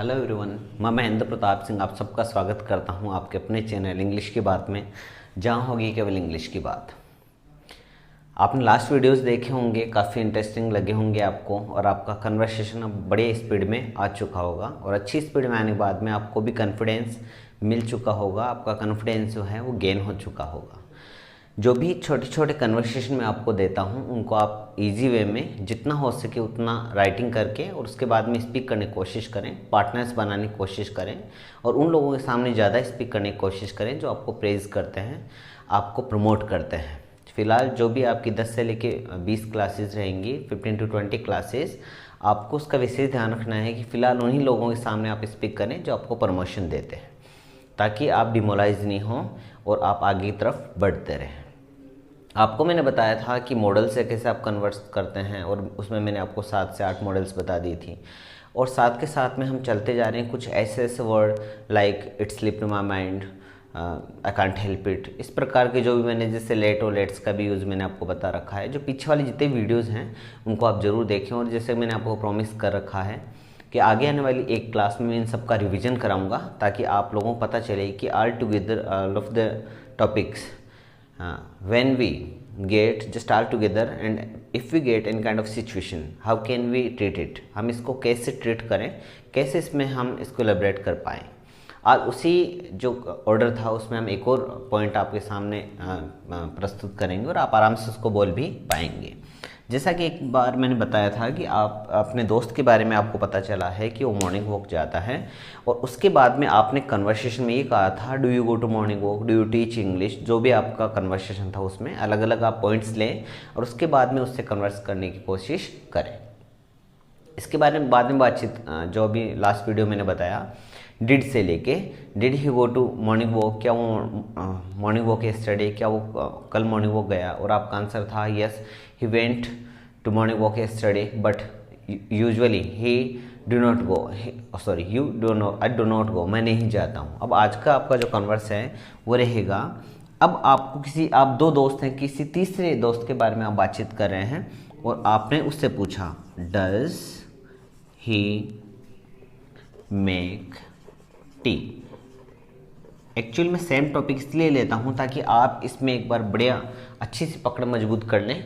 Hello everyone, मैं महेंद्र प्रताप सिंह आप सबका स्वागत करता हूं आपके अपने चैनल इंग्लिश की बात में, जहां होगी केवल इंग्लिश की बात। आपने लास्ट वीडियोस देखे होंगे, काफ़ी इंटरेस्टिंग लगे होंगे आपको और आपका कन्वर्सेशन अब बड़े स्पीड में आ चुका होगा और अच्छी स्पीड में आने के बाद में आपको भी कॉन्फिडेंस मिल चुका होगा। आपका कॉन्फिडेंस जो है वो गेन हो चुका होगा। जो भी छोटे छोटे कन्वर्सेशन मैं आपको देता हूँ उनको आप इजी वे में जितना हो सके उतना राइटिंग करके और उसके बाद में स्पीक करने की कोशिश करें, पार्टनर्स बनाने की कोशिश करें और उन लोगों के सामने ज़्यादा स्पीक करने की कोशिश करें जो आपको प्रेज़ करते हैं, आपको प्रमोट करते हैं। फ़िलहाल जो भी आपकी 10 से लेके 20 क्लासेस रहेंगी, 15 to 20 क्लासेस, आपको उसका विशेष ध्यान रखना है कि फ़िलहाल उन्हीं लोगों के सामने आप स्पीक करें जो आपको प्रमोशन देते हैं, ताकि आप डिमोलाइज नहीं हों और आप आगे की तरफ बढ़ते रहें। आपको मैंने बताया था कि मॉडल से कैसे आप कन्वर्स करते हैं और उसमें मैंने आपको 7 से 8 मॉडल्स बता दी थी और साथ के साथ में हम चलते जा रहे हैं कुछ ऐसे ऐसे word like it slip my mind, I can't help it, इस प्रकार के जो भी मैंने जैसे लेट और लेट्स का भी यूज़ मैंने आपको बता रखा है। जो पीछे वाली जितने वीडियोज़ हैं उनको आप ज़रूर देखें और जैसे मैंने आपको प्रॉमिस कर रखा है कि आगे आने वाली एक क्लास में इन सब का रिविज़न कराऊँगा ताकि आप लोगों को पता चले कि all together all of the topics when we get just all together and if we get any kind of situation how can we treat it, हम इसको कैसे ट्रीट करें, कैसे इसमें हम इसको एलेबरेट कर पाएँ। आज उसी जो ऑर्डर था उसमें हम एक और पॉइंट आपके सामने प्रस्तुत करेंगे और आप आराम से उसको बोल भी पाएंगे। जैसा कि एक बार मैंने बताया था कि आप अपने दोस्त के बारे में आपको पता चला है कि वो मॉर्निंग वॉक जाता है और उसके बाद में आपने कन्वर्सेशन में ये कहा था do you go to morning walk, do you teach English. जो भी आपका कन्वर्सेशन था उसमें अलग अलग आप पॉइंट्स लें और उसके बाद में उससे कन्वर्स करने की कोशिश करें। इसके बारे में बाद में बातचीत, जो भी लास्ट वीडियो मैंने बताया डिड से लेके did he go to morning walk, क्या वो मॉर्निंग वॉक यस्टरडे, क्या वो कल मॉर्निंग वॉक गया, और आपका आंसर था yes he went to morning walk yesterday but usually he do not go, sorry you do not, I do not go, मैं नहीं जाता हूँ। अब आज का आपका जो कन्वर्स है वो रहेगा, अब आपको आप दो दोस्त हैं, किसी तीसरे दोस्त के बारे में आप बातचीत कर रहे हैं और आपने उससे पूछा does he make T. Actual में सेम टॉपिक इसलिए लेता हूँ ताकि आप इसमें एक बार बढ़िया अच्छी सी पकड़ मजबूत कर लें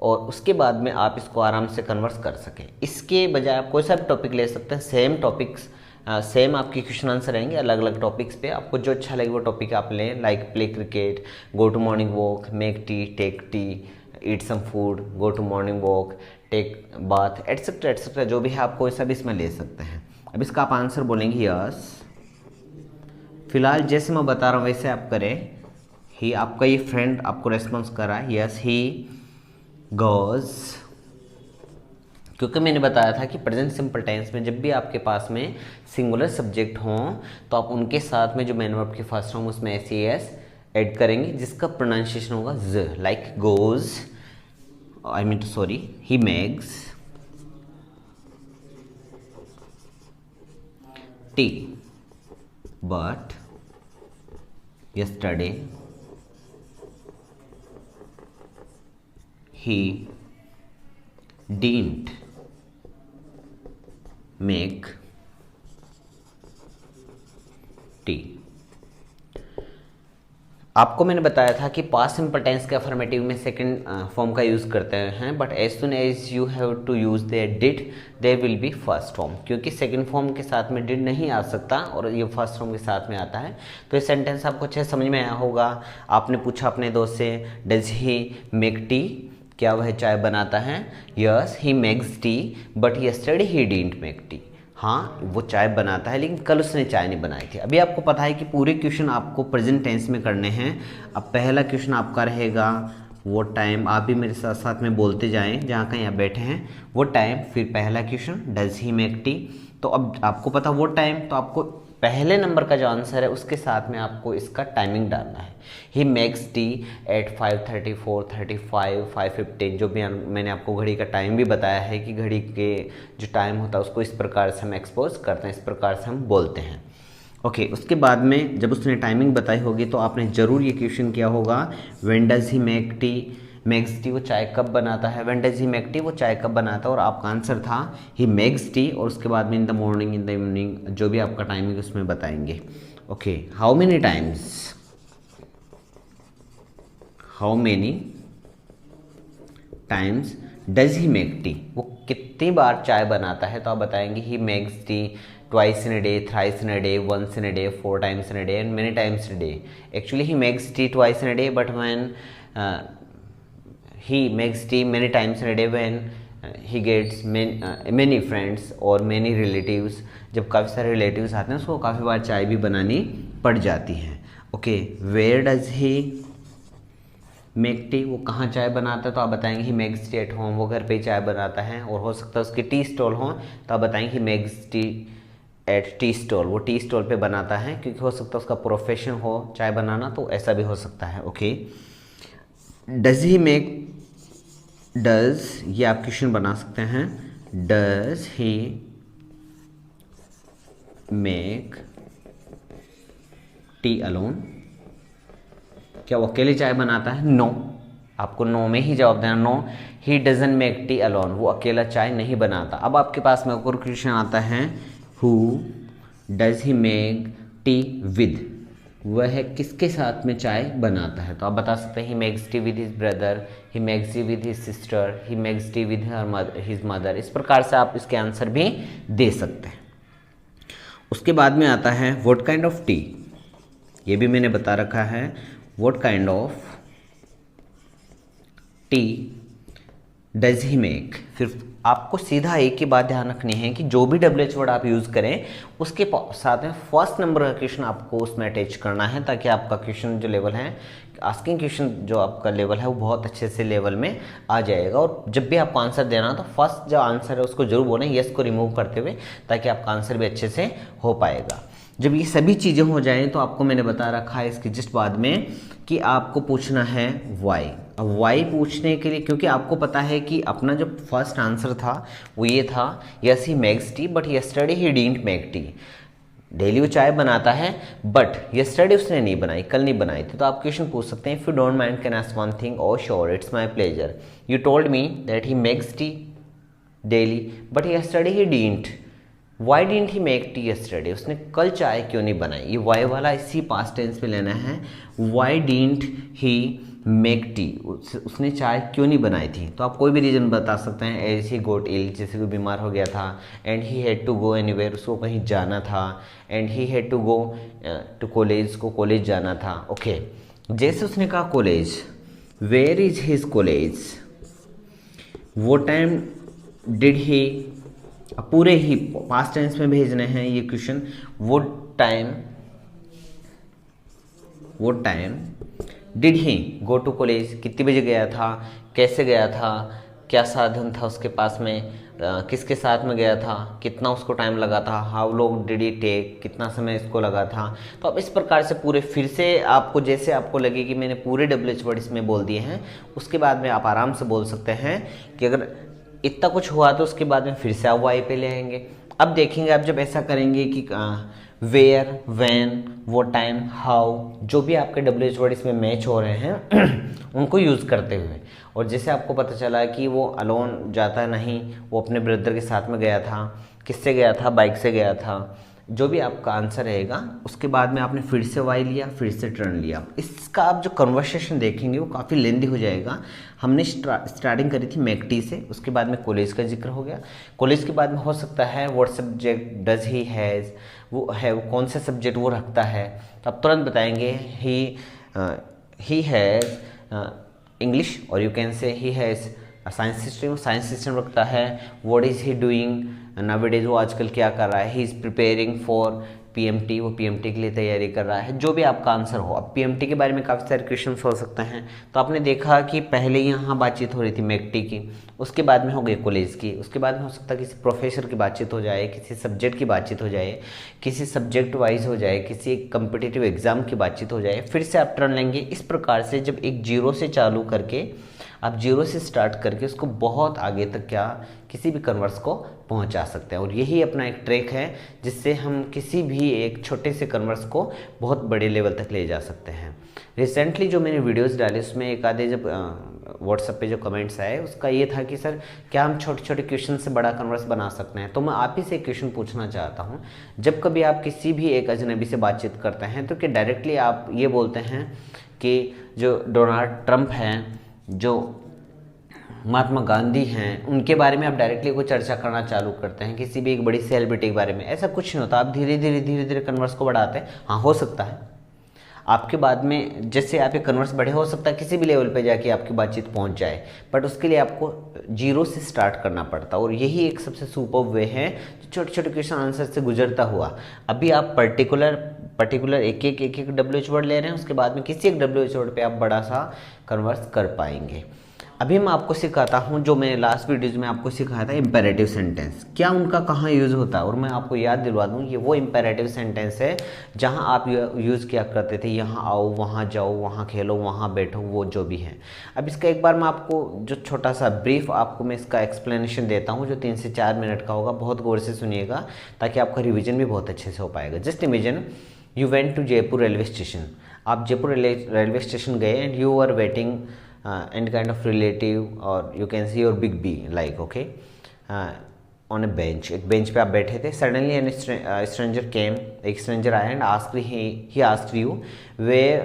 और उसके बाद में आप इसको आराम से कन्वर्स कर सकें। इसके बजाय आप कोई सा भी टॉपिक ले सकते हैं, सेम टॉपिक्स सेम आपके क्वेश्चन आंसर रहेंगे अलग अलग टॉपिक्स पे। आपको जो अच्छा लगे वो टॉपिक आप लें, like play cricket, go to morning walk, make tea, take tea, eat some food, go to morning walk, take bath, etcetera etcetera, जो भी है आप कोई सा भी इसमें ले सकते हैं। अब इसका आप आंसर बोलेंगे यस। फिलहाल जैसे मैं बता रहा हूँ वैसे आप करें। ही, आपका ये फ्रेंड आपको रेस्पॉन्स कर रहा है यस ही गोज, क्योंकि मैंने बताया था कि प्रेजेंट सिंपल टेंस में जब भी आपके पास में सिंगुलर सब्जेक्ट हों तो आप उनके साथ में जो मेन वर्ब के फर्स्ट फॉर्म उसमें एस ऐड करेंगे जिसका प्रोनाउंसिएशन होगा ज, like goes, I mean sorry he makes T but yesterday he didn't make tea। आपको मैंने बताया था कि पास्ट सिंपल टेंस के अफर्मेटिव में सेकंड फॉर्म का यूज़ करते हैं, but as soon as you have to use there did there will be first form, क्योंकि सेकंड फॉर्म के साथ में डिड नहीं आ सकता और ये फर्स्ट फॉर्म के साथ में आता है। तो ये सेंटेंस आपको अच्छे समझ में आया होगा। आपने पूछा अपने दोस्त से डज ही मेक टी, क्या वह चाय बनाता है, yes he makes T but yesterday he didn't make tea, हाँ वो चाय बनाता है लेकिन कल उसने चाय नहीं बनाई थी। अभी आपको पता है कि पूरे क्वेश्चन आपको प्रेजेंट टेंस में करने हैं। अब पहला क्वेश्चन आपका रहेगा वो टाइम, आप भी मेरे साथ साथ में बोलते जाएं जहाँ कहीं आप बैठे हैं, वो टाइम, फिर पहला question does he make T. तो अब आपको पता वो टाइम, तो आपको पहले नंबर का जो आंसर है उसके साथ में आपको इसका टाइमिंग डालना है। ही मेक्स टी एट 5:30, 4:35, 5:15, जो भी मैंने आपको घड़ी का टाइम भी बताया है कि घड़ी के जो टाइम होता है उसको इस प्रकार से हम एक्सपोज करते हैं, इस प्रकार से हम बोलते हैं। ओके, उसके बाद में जब उसने टाइमिंग बताई होगी तो आपने ज़रूर ये क्वेश्चन किया होगा when does he make T, makes T वो चाय कब बनाता है, when does he make tea वो चाय कब बनाता है, और आपका आंसर था ही मेक्स टी और उसके बाद में in the morning, in the evening, जो भी आपका टाइमिंग उसमें बताएंगे। Okay, how many times does he make tea, वो कितनी बार चाय बनाता है, तो आप बताएंगे he makes tea twice in a day, thrice in a day, once in a day, 4 times in a day and many times in a day. Actually he makes tea twice in a day, but when he makes tea many times in a day when he gets many friends or many relatives, जब काफ़ी सारे relatives आते हैं उसको काफ़ी बार चाय भी बनानी पड़ जाती है। Okay, where does he make tea, वो कहाँ चाय बनाता है, तो आप बताएंगे he makes tea at home, वो घर पे ही चाय बनाता है। और हो सकता है उसकी टी स्टॉल हो, तो आप बताएंगे he makes tea at tea stall, वो टी स्टॉल पे बनाता है, क्योंकि हो सकता है उसका प्रोफेशन हो चाय बनाना, तो ऐसा भी हो सकता है। Okay, does he make, does ये आप क्वेश्चन बना सकते हैं, does he make tea alone, क्या वो अकेले चाय बनाता है? नो, आपको नो में ही जवाब देना। No, he doesn't make tea alone, वो अकेला चाय नहीं बनाता। अब आपके पास में और क्वेश्चन आता है, who does he make tea with, वह किसके साथ में चाय बनाता है, तो आप बता सकते हैं ही makes tea with his brother, he makes tea with his sister, he makes tea with his mother. इस प्रकार से आप इसके आंसर भी दे सकते हैं। उसके बाद में आता है व्हाट काइंड ऑफ टी, ये भी मैंने बता रखा है, what kind of tea does he make. फिर आपको सीधा एक ही बात ध्यान रखनी है कि जो भी WH वर्ड आप यूज़ करें उसके साथ में फर्स्ट नंबर का क्वेश्चन आपको उसमें अटैच करना है, ताकि आपका क्वेश्चन जो लेवल है, आस्किंग क्वेश्चन जो आपका लेवल है वो बहुत अच्छे से लेवल में आ जाएगा। और जब भी आपको आंसर देना तो फर्स्ट जो आंसर है उसको जरूर बोलें यस को रिमूव करते हुए, ताकि आपका आंसर भी अच्छे से हो पाएगा। जब ये सभी चीज़ें हो जाएं तो आपको मैंने बता रखा है इसके जस्ट बाद में कि आपको पूछना है वाई। अब वाई पूछने के लिए, क्योंकि आपको पता है कि अपना जो फर्स्ट आंसर था वो ये था, yes he makes T but yesterday he didn't make tea, daily वो चाय बनाता है बट यस्टरडे उसने नहीं बनाई, कल नहीं बनाई थी। तो आप क्वेश्चन पूछ सकते हैं, if you don't mind can ask one thing, oh sure it's my pleasure, you told me that he makes tea daily but yesterday he didn't, why didn't he make tea yesterday, उसने कल चाय क्यों नहीं बनाई, ये Y वाला इसी past tense पे लेना है। Y didn't he make T, उसने चाय क्यों नहीं बनाई थी, तो आप कोई भी रीज़न बता सकते हैं, एज ही गोट इल, जैसे कोई बीमार हो गया था, and he had to go anywhere, उसको कहीं जाना था, and he had to go to college, को कॉलेज जाना था। ओके, जैसे उसने कहा college, where is his college, what time did he, पूरे ही पास्ट टेंस में भेजने हैं ये question, what time did he go to college, कितने बजे गया था, कैसे गया था, क्या साधन था उसके पास में, किसके साथ में गया था, कितना उसको टाइम लगा था, how long did he take, कितना समय इसको लगा था। तो अब इस प्रकार से पूरे फिर से आपको जैसे आपको लगे कि मैंने पूरे WH वर्ड इसमें बोल दिए हैं, उसके बाद में आप आराम से बोल सकते हैं कि अगर इतना कुछ हुआ तो उसके बाद में फिर से आप वाई पे ले आएंगे। अब देखेंगे आप जब ऐसा करेंगे कि वेयर, व्हेन, वो टाइम, हाउ, जो भी आपके WH वर्ड इसमें मैच हो रहे हैं उनको यूज़ करते हुए, और जैसे आपको पता चला कि वो अलोन जाता नहीं, वो अपने ब्रदर के साथ में गया था, किससे गया था, बाइक से गया था, जो भी आपका आंसर रहेगा उसके बाद में आपने फिर से वाई लिया, फिर से टर्न लिया। इसका आप जो कन्वर्सेशन देखेंगे वो काफ़ी लेंदी हो जाएगा। हमने स्टार्टिंग करी थी मेक टी से, उसके बाद में कॉलेज का जिक्र हो गया, कॉलेज के बाद में हो सकता है what subject does he has, वो है वो कौन सा सब्जेक्ट वो रखता है, तो आप तुरंत बताएंगे ही हैज़ इंग्लिश, और you can say he has science system रखता है। What is he doing nowadays, वो आजकल क्या कर रहा है, he is preparing for PMT, वो PMT के लिए तैयारी कर रहा है, जो भी आपका आंसर हो। अब PMT के बारे में काफ़ी सारे क्वेश्चंस हो सकते हैं, तो आपने देखा कि पहले यहाँ बातचीत हो रही थी मेकटी की, उसके बाद में हो गई कॉलेज की, उसके बाद में हो सकता है किसी प्रोफेसर की बातचीत हो जाए, किसी सब्जेक्ट की बातचीत हो जाए, किसी सब्जेक्ट वाइज हो जाए, किसी कम्पिटिटिव एग्जाम की बातचीत हो जाए, फिर से आप टर्न लेंगे। इस प्रकार से जब एक जीरो से चालू करके आप जीरो से स्टार्ट करके उसको बहुत आगे तक क्या किसी भी कन्वर्स को पहुंचा सकते हैं, और यही अपना एक ट्रिक है जिससे हम किसी भी एक छोटे से कन्वर्स को बहुत बड़े लेवल तक ले जा सकते हैं। रिसेंटली जो मैंने वीडियोस डाले उसमें एक आधे जब व्हाट्सएप पे जो कमेंट्स आए उसका ये था कि सर क्या हम छोटे छोटे क्वेश्चन से बड़ा कन्वर्स बना सकते हैं। तो मैं आप ही से एक क्वेश्चन पूछना चाहता हूँ, जब कभी आप किसी भी एक अजनबी से बातचीत करते हैं तो क्या डायरेक्टली आप ये बोलते हैं कि जो डोनाल्ड ट्रंप हैं, जो महात्मा गांधी हैं, उनके बारे में आप डायरेक्टली कोई चर्चा करना चालू करते हैं, किसी भी एक बड़ी सेलिब्रिटी के बारे में? ऐसा कुछ नहीं होता, आप धीरे धीरे कन्वर्स को बढ़ाते हैं। हाँ, हो सकता है आपके बाद में जैसे आपके कन्वर्स बढ़े, हो सकता है किसी भी लेवल पे जाके आपकी बातचीत पहुंच जाए, बट उसके लिए आपको जीरो से स्टार्ट करना पड़ता है। और यही एक सबसे सुपर वे है जो छोटे छोटे क्वेश्चन आंसर से गुजरता हुआ अभी आप पर्टिकुलर एक WH वर्ड ले रहे हैं, उसके बाद में किसी एक WH वर्ड पे आप बड़ा सा कन्वर्स कर पाएंगे। अभी मैं आपको सिखाता हूँ, जो मैंने लास्ट वीडियोज में आपको सिखाया था इम्पेरेटिव सेंटेंस, क्या उनका कहाँ यूज़ होता है। और मैं आपको याद दिलवा दूँ, ये वो इम्पेरेटिव सेंटेंस है जहाँ आप यूज़ किया करते थे, यहाँ आओ, वहाँ जाओ, वहाँ खेलो, वहाँ बैठो, वो जो भी है। अब इसका एक बार मैं आपको जो छोटा सा ब्रीफ आपको मैं इसका एक्सप्लेनेशन देता हूँ, जो 3 से 4 मिनट का होगा। बहुत गौर से सुनिएगा ताकि आपका रिविजन भी बहुत अच्छे से हो पाएगा। Just imagine you went to Jaipur railway station. आप जयपुर रेलवे स्टेशन गए and you are waiting and kind of relative or you can see your big B like okay on a bench, एक बेंच पे आप बैठे थे। suddenly an stranger came, एक stranger आया and asked he asked you where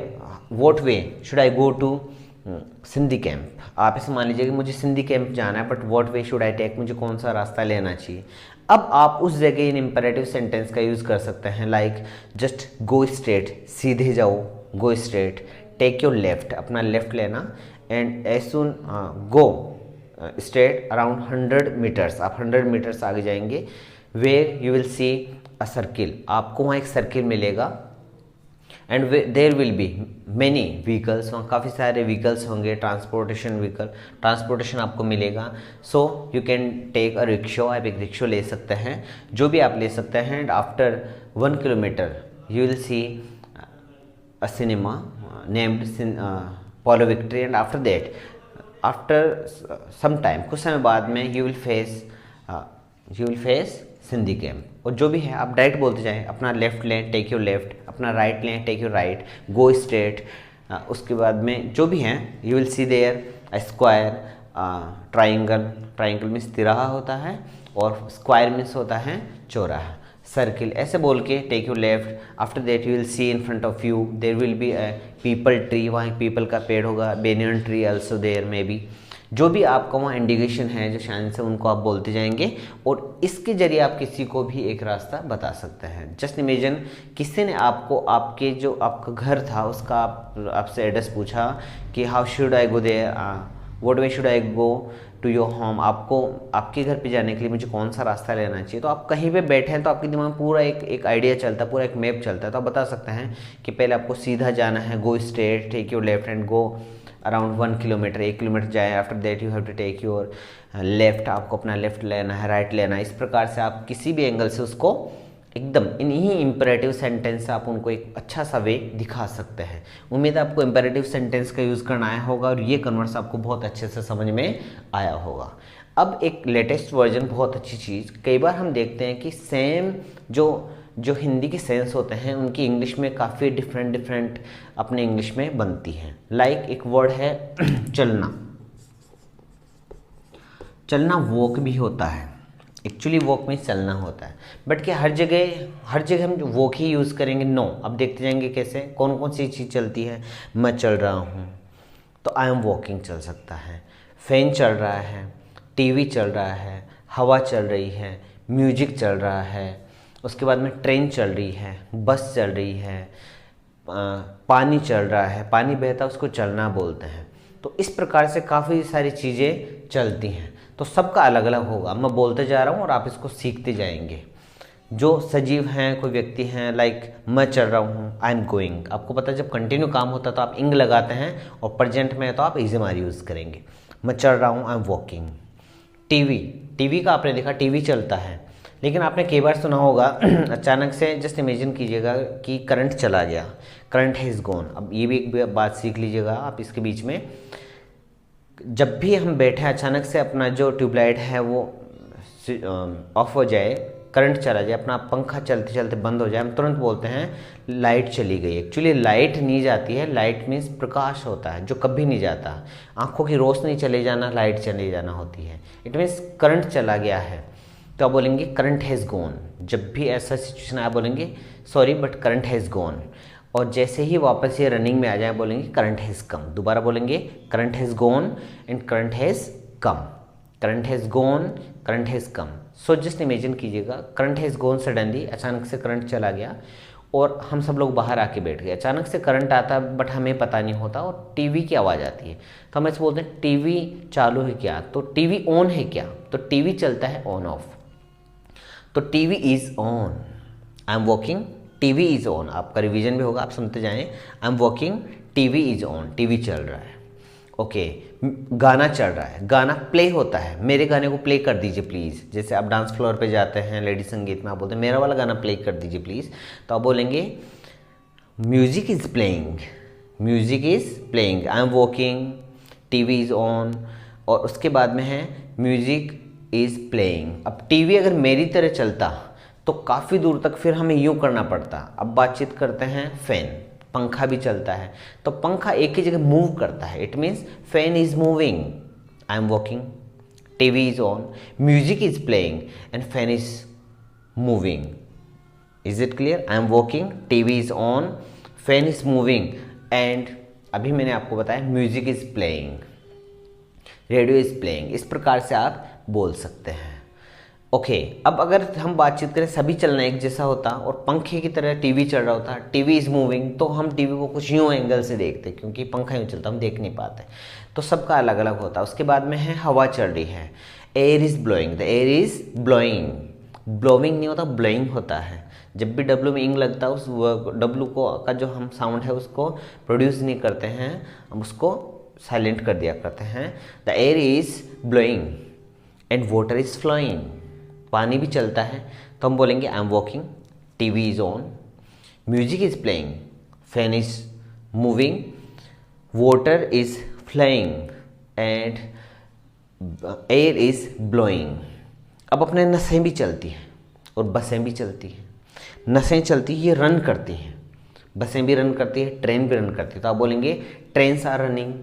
what way should I go to Sindhi camp. आप इसे मान लीजिए कि मुझे सिंधी कैंप जाना है, but what way should I take, मुझे कौन सा रास्ता लेना चाहिए। अब आप उस जगह इन इम्पेरेटिव सेंटेंस का यूज़ कर सकते हैं, लाइक जस्ट गो स्ट्रेट, सीधे जाओ, go straight, take your left, अपना लेफ्ट लेना, and as soon go straight around 100 metres, आप 100 मीटर्स आगे जाएंगे, where you will see a circle, आपको वहाँ एक सर्किल मिलेगा, and there will be many vehicles, वहाँ काफ़ी सारे व्हीकल्स होंगे, ट्रांसपोर्टेशन आपको मिलेगा। So you can take a rickshaw, आप एक रिक्शा ले सकते हैं, जो भी आप ले सकते हैं। And after 1 kilometre you will see a cinema named Polo Victory, and after that after some time, कुछ समय बाद में you will face Sindhi camp. और जो भी है आप डायरेक्ट बोलते जाएं, अपना लेफ्ट लें, टेक योर लेफ्ट, अपना राइट लें, take your right, go straight. उसके बाद में जो भी हैं you will see there a square, triangle means तिराहा होता है, और स्क्वायर मीन्स होता है चौराहा, सर्किल। ऐसे बोल के take you left, after that you will see in front of you there will be a peepal tree, वहाँ एक पीपल का पेड़ होगा, banyan tree also there may be, जो भी आपका वहाँ इंडिकेशन है जो शायद से उनको आप बोलते जाएंगे, और इसके जरिए आप किसी को भी एक रास्ता बता सकते हैं। जस्ट इमेजिन किसी ने आपको आपके जो आपका घर था उसका आपसे एड्रेस पूछा कि how should I go there, what way should I go to your home, आपको आपके घर पे जाने के लिए मुझे कौन सा रास्ता लेना चाहिए। तो आप कहीं पे बैठे हैं तो आपके दिमाग में पूरा एक आइडिया चलता है, पूरा एक मैप चलता है। तो आप बता सकते हैं कि पहले आपको सीधा जाना है, go straight, take your left and go around 1 kilometre, 1 kilometre जाए, after that you have to take your left, आपको अपना लेफ्ट लेना है, राइट लेना है। इस प्रकार से आप किसी भी एंगल से उसको एकदम इन्हीं इम्पेरेटिव सेंटेंस से आप उनको एक अच्छा सा वे दिखा सकते हैं। उम्मीद है आपको इम्पेरेटिव सेंटेंस का यूज़ करना आया होगा और ये कन्वर्स आपको बहुत अच्छे से समझ में आया होगा। अब एक लेटेस्ट वर्जन, बहुत अच्छी चीज़, कई बार हम देखते हैं कि सेम जो हिंदी के सेंस होते हैं उनकी इंग्लिश में काफ़ी डिफरेंट अपने इंग्लिश में बनती हैं। लाइक एक वर्ड है चलना वॉक भी होता है, एक्चुअली वॉक में चलना होता है, बट क्या हर जगह हम वॉक ही यूज़ करेंगे? नो। अब देखते जाएंगे कैसे, कौन कौन सी चीज़ चलती है। मैं चल रहा हूँ तो आई एम वॉकिंग चल सकता है, फैन चल रहा है, टीवी चल रहा है, हवा चल रही है, म्यूजिक चल रहा है, उसके बाद में ट्रेन चल रही है, बस चल रही है, पानी चल रहा है, पानी बहता उसको चलना बोलते हैं। तो इस प्रकार से काफ़ी सारी चीज़ें चलती हैं, तो सबका अलग अलग होगा। मैं बोलते जा रहा हूँ और आप इसको सीखते जाएंगे। जो सजीव हैं, कोई व्यक्ति हैं, लाइक मैं चल रहा हूँ, आई एम गोइंग। आपको पता है जब कंटिन्यू काम होता है तो आप इंग लगाते हैं, और प्रेजेंट में है तो आप इज़मार यूज़ करेंगे। मैं चल रहा हूँ, आई एम वॉकिंग। टीवी का आपने देखा, टीवी चलता है, लेकिन आपने कई बार सुना होगा अचानक से, जस्ट इमेजिन कीजिएगा कि करंट चला गया, करंट हैज़ गॉन। अब ये भी एक बात सीख लीजिएगा आप इसके बीच में, जब भी हम बैठे अचानक से अपना जो ट्यूबलाइट है वो ऑफ हो जाए, करंट चला जाए, अपना पंखा चलते चलते बंद हो जाए, हम तुरंत बोलते हैं लाइट चली गई। एक्चुअली लाइट नहीं जाती है, लाइट मीन्स प्रकाश होता है जो कभी नहीं जाता। आंखों की रोशनी चले जाना लाइट चले जाना होती है। इट मीन्स करंट चला गया है, तो आप बोलेंगे करंट हैज़ गॉन। जब भी ऐसा सिचुएशन आया बोलेंगे sorry but current has gone. और जैसे ही वापस ये रनिंग में आ जाए बोलेंगे करंट हैज़ कम। दोबारा बोलेंगे current has gone and current has come. Current has gone, current has come. So just imagine कीजिएगा, करंट हैज़ गॉन, सडनली अचानक से करंट चला गया और हम सब लोग बाहर आके बैठ गए। अचानक से करंट आता बट हमें पता नहीं होता और टीवी की आवाज़ आती है, तो हम ऐसे बोलते हैं टीवी चालू है क्या, तो टीवी ऑन है क्या, तो टीवी चलता है ऑन ऑफ। तो TV is on, I am walking, TV is on. आपका रिवीजन भी होगा, आप सुनते जाएं। आई am walking, TV is on, TV चल रहा है। ओके, गाना चल रहा है, गाना प्ले होता है, मेरे गाने को प्ले कर दीजिए प्लीज़। जैसे आप डांस फ्लोर पे जाते हैं लेडी संगीत में, आप बोलते हैं मेरा वाला गाना प्ले कर दीजिए प्लीज़, तो आप बोलेंगे music is playing, music is playing. I am walking, TV is on, और उसके बाद में है म्यूजिक इज़ प्लेइंग। अब टीवी अगर मेरी तरह चलता तो काफ़ी दूर तक फिर हमें यूँ करना पड़ता। अब बातचीत करते हैं फैन, पंखा भी चलता है, तो पंखा एक ही जगह मूव करता है। It means fan is moving, I am walking, TV is on, music is playing and fan is moving. Is it clear? I am walking, TV is on, fan is moving and अभी मैंने आपको बताया music is playing, radio is playing. इस प्रकार से आप बोल सकते हैं। ओके, अब अगर हम बातचीत करें सभी चलना एक जैसा होता और पंखे की तरह टीवी चल रहा होता, टीवी इज़ मूविंग, तो हम टीवी को कुछ यूँ एंगल से देखते क्योंकि पंखा यूँ चलता हम देख नहीं पाते, तो सबका अलग अलग होता। उसके बाद में है हवा चल रही है, air is blowing, the air is blowing. Blowing नहीं होता, ब्लोइंग होता है। जब भी डब्लू में इंग लगता है उस डब्लू को का जो हम साउंड है उसको प्रोड्यूस नहीं करते हैं, हम उसको साइलेंट कर दिया करते हैं। The air is blowing and water is flowing, पानी भी चलता है, तो हम बोलेंगे I am walking, TV is on, music is playing, fan is moving, water is flowing and air is blowing. अब अपने नसें भी चलती हैं और बसें भी चलती हैं। नसें चलती हैं, ये रन करती हैं, बसें भी रन करती है, ट्रेन भी रन करती है, तो आप बोलेंगे trains are running,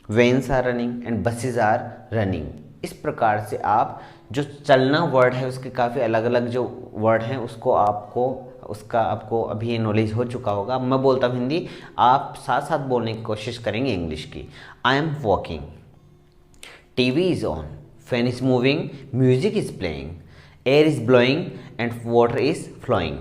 veins are running and buses are running. इस प्रकार से आप जो चलना वर्ड है उसके काफ़ी अलग अलग जो वर्ड हैं उसको आपको अभी नॉलेज हो चुका होगा। मैं बोलता हूँ हिंदी, आप साथ साथ बोलने की कोशिश करेंगे इंग्लिश की। I am walking, TV is on, fan is moving, music is playing, air is blowing and water is flowing,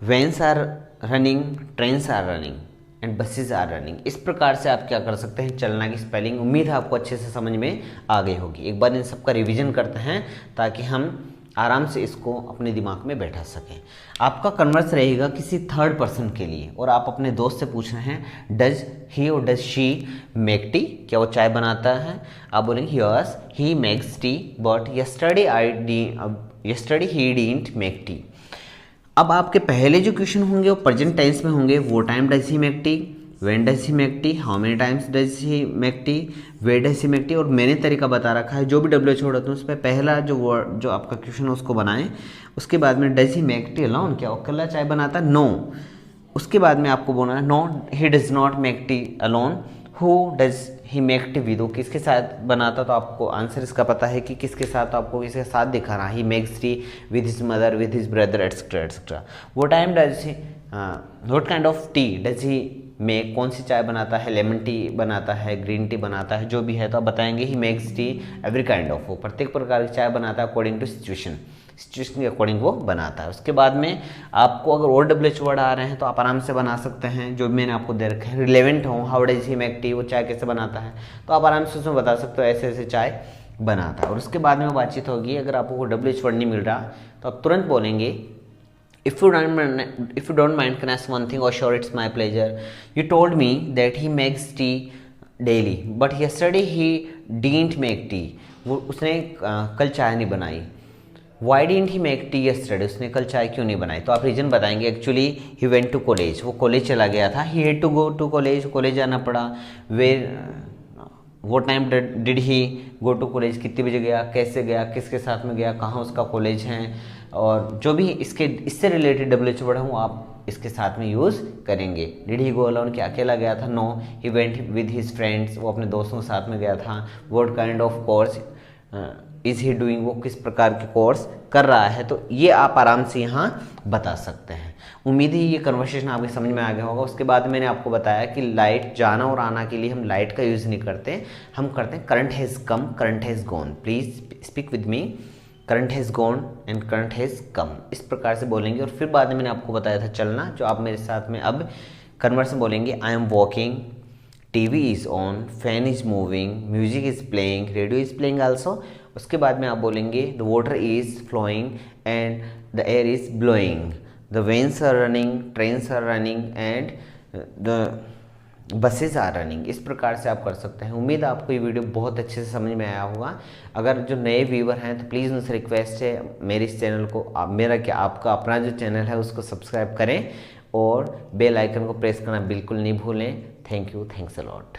vans are running, trains are running and buses are running. इस प्रकार से आप क्या कर सकते हैं, चलना की स्पेलिंग। उम्मीद है आपको अच्छे से समझ में आ गई होगी। एक बार इन सबका रिवीजन करते हैं ताकि हम आराम से इसको अपने दिमाग में बैठा सकें। आपका कन्वर्स रहेगा किसी थर्ड पर्सन के लिए और आप अपने दोस्त से पूछ रहे हैं डज ही और डज शी मेक टी, क्या वो चाय बनाता है? आप बोलेंगे yes he makes T but yesterday he didn't make tea. अब आपके पहले जो क्वेश्चन होंगे वो प्रेजेंट टेंस में होंगे। What time does he make tea, when does he make tea, how many times does he make tea, where does he make tea. और मैंने तरीका बता रखा है, जो भी डब्ल्यू एच होता है उस पर पहला जो वर्ड जो आपका क्वेश्चन है उसको बनाएं। उसके बाद में does he make tea alone, क्या वो अकेला चाय बनाता? नो। उसके बाद में आपको बोलना है no he does not make tea alone, who does he make tea with, किसके साथ बनाता? तो आपको आंसर इसका पता है कि किसके साथ, तो आपको किसके साथ दिखाना, he makes tea with his mother, with his brother etcetera etcetera. वो time does he what kind of tea does he make, कौन सी चाय बनाता है? लेमन टी बनाता है, ग्रीन टी बनाता है, जो भी है, तो आप बताएंगे he makes T every kind of, वो प्रत्येक प्रकार की चाय बनाता है अकॉर्डिंग टू सिचुएशन के अकॉर्डिंग वो बनाता है। उसके बाद में आपको अगर और डब्ल्यू एच वर्ड आ रहे हैं तो आप आराम से बना सकते हैं, जो मैंने आपको दे रखे हैं रिलेवेंट हो। How does he make tea, वो चाय कैसे बनाता है, तो आप आराम से उसमें बता सकते हो ऐसे ऐसे चाय बनाता है। और उसके बाद में बातचीत होगी। अगर आपको डब्ल्यू एच वर्ड नहीं मिल रहा तो आप तुरंत बोलेंगे if you don't mind can I ask one thing? Oh sure, it's my pleasure. You told me that he makes tea daily but yesterday he didn't make tea. वो उसने कल चाय नहीं बनाई। Why didn't he make tea yesterday? उसने कल चाय क्यों नहीं बनाई? तो आप रीजन बताएंगे actually he went to college, वो कॉलेज चला गया था। he had to go to college, कॉलेज जाना पड़ा। What time did he go to college, कितने बजे गया, कैसे गया, किसके साथ में गया, कहाँ उसका कॉलेज है, और जो भी इससे रिलेटेड डब्ल्यूएच वर्ड है वो आप इसके साथ में यूज़ करेंगे। डिड ही गो अलोन, क्या अकेला गया था? No, he went with his friends, वो अपने दोस्तों के साथ में गया था। What kind of course is he doing, वो किस प्रकार के कोर्स कर रहा है। तो ये आप आराम से यहाँ बता सकते हैं। उम्मीद है ये कन्वर्सेशन आपके समझ में आ गया होगा। उसके बाद मैंने आपको बताया कि लाइट जाना और आना के लिए हम लाइट का यूज़ नहीं करते, हम करते हैं current has come, current has gone. Please speak with me, current has gone and current has come, इस प्रकार से बोलेंगे। और फिर बाद में मैंने आपको बताया था चलना, जो आप मेरे साथ में अब कन्वर्स में बोलेंगे। I am walking, TV is on, fan is moving, music is playing, radio is playing also. उसके बाद में आप बोलेंगे the water is flowing and the air is blowing, the vans are running, trains are running and the buses are running. इस प्रकार से आप कर सकते हैं। उम्मीद है आपको ये वीडियो बहुत अच्छे से समझ में आया होगा। अगर जो नए व्यूवर हैं तो प्लीज़ उनसे रिक्वेस्ट है मेरे इस चैनल को, आपका अपना जो चैनल है उसको सब्सक्राइब करें और बेल आइकन को प्रेस करना बिल्कुल नहीं भूलें। Thank you, thanks a lot.